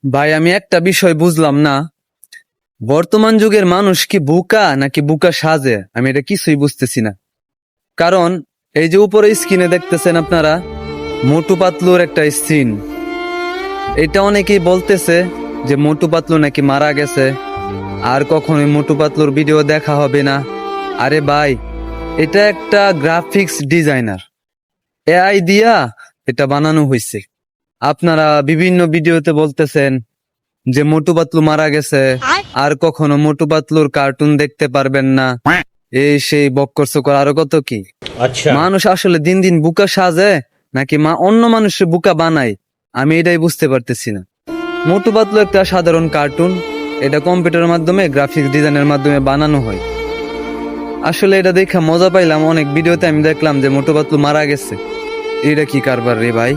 ভাই আমি একটা বিষয় বুঝলাম না, বর্তমান যুগের মানুষ কি বোকা নাকি বোকা সাজে? আমি এটা কিছুই বুঝতেছি না। কারণ এই যে উপরে স্ক্রিনে দেখতেছেন আপনারা, মোটু পাতলুর একটা সিন, এটা অনেকেই বলতেছে যে মোটু পাতলু নাকি মারা গেছে, আর কখনোই মোটু পাতলুর ভিডিও দেখা হবে না। আরে ভাই, এটা একটা গ্রাফিক্স ডিজাইনার, এআই দিয়া এটা বানানো হয়েছে। আপনারা বিভিন্ন ভিডিওতে বলতেছেন যে মোটু পাতলু মারা গেছে, আর কখনো মোটু পাতলুর কার্টুন দেখতে পারবেন না, এই সেই বক্কর সকর আরো কত কি। अच्छा মানুষ আসলে দিন দিন বুকা সাজে নাকি অন্য মানুষের বুকা বানায়, আমি এটাই বুঝতে পারতেছি না। মোটু পাতলু একটা সাধারণ কার্টুন, এটা কম্পিউটারের মাধ্যমে গ্রাফিক্স ডিজাইনের মাধ্যমে বানানো হয়। আসলে এটা দেখে মজা পাইলাম, অনেক ভিডিওতে আমি দেখলাম যে মোটু পাতলু মারা গেছে। এটা কি কারবার রে ভাই?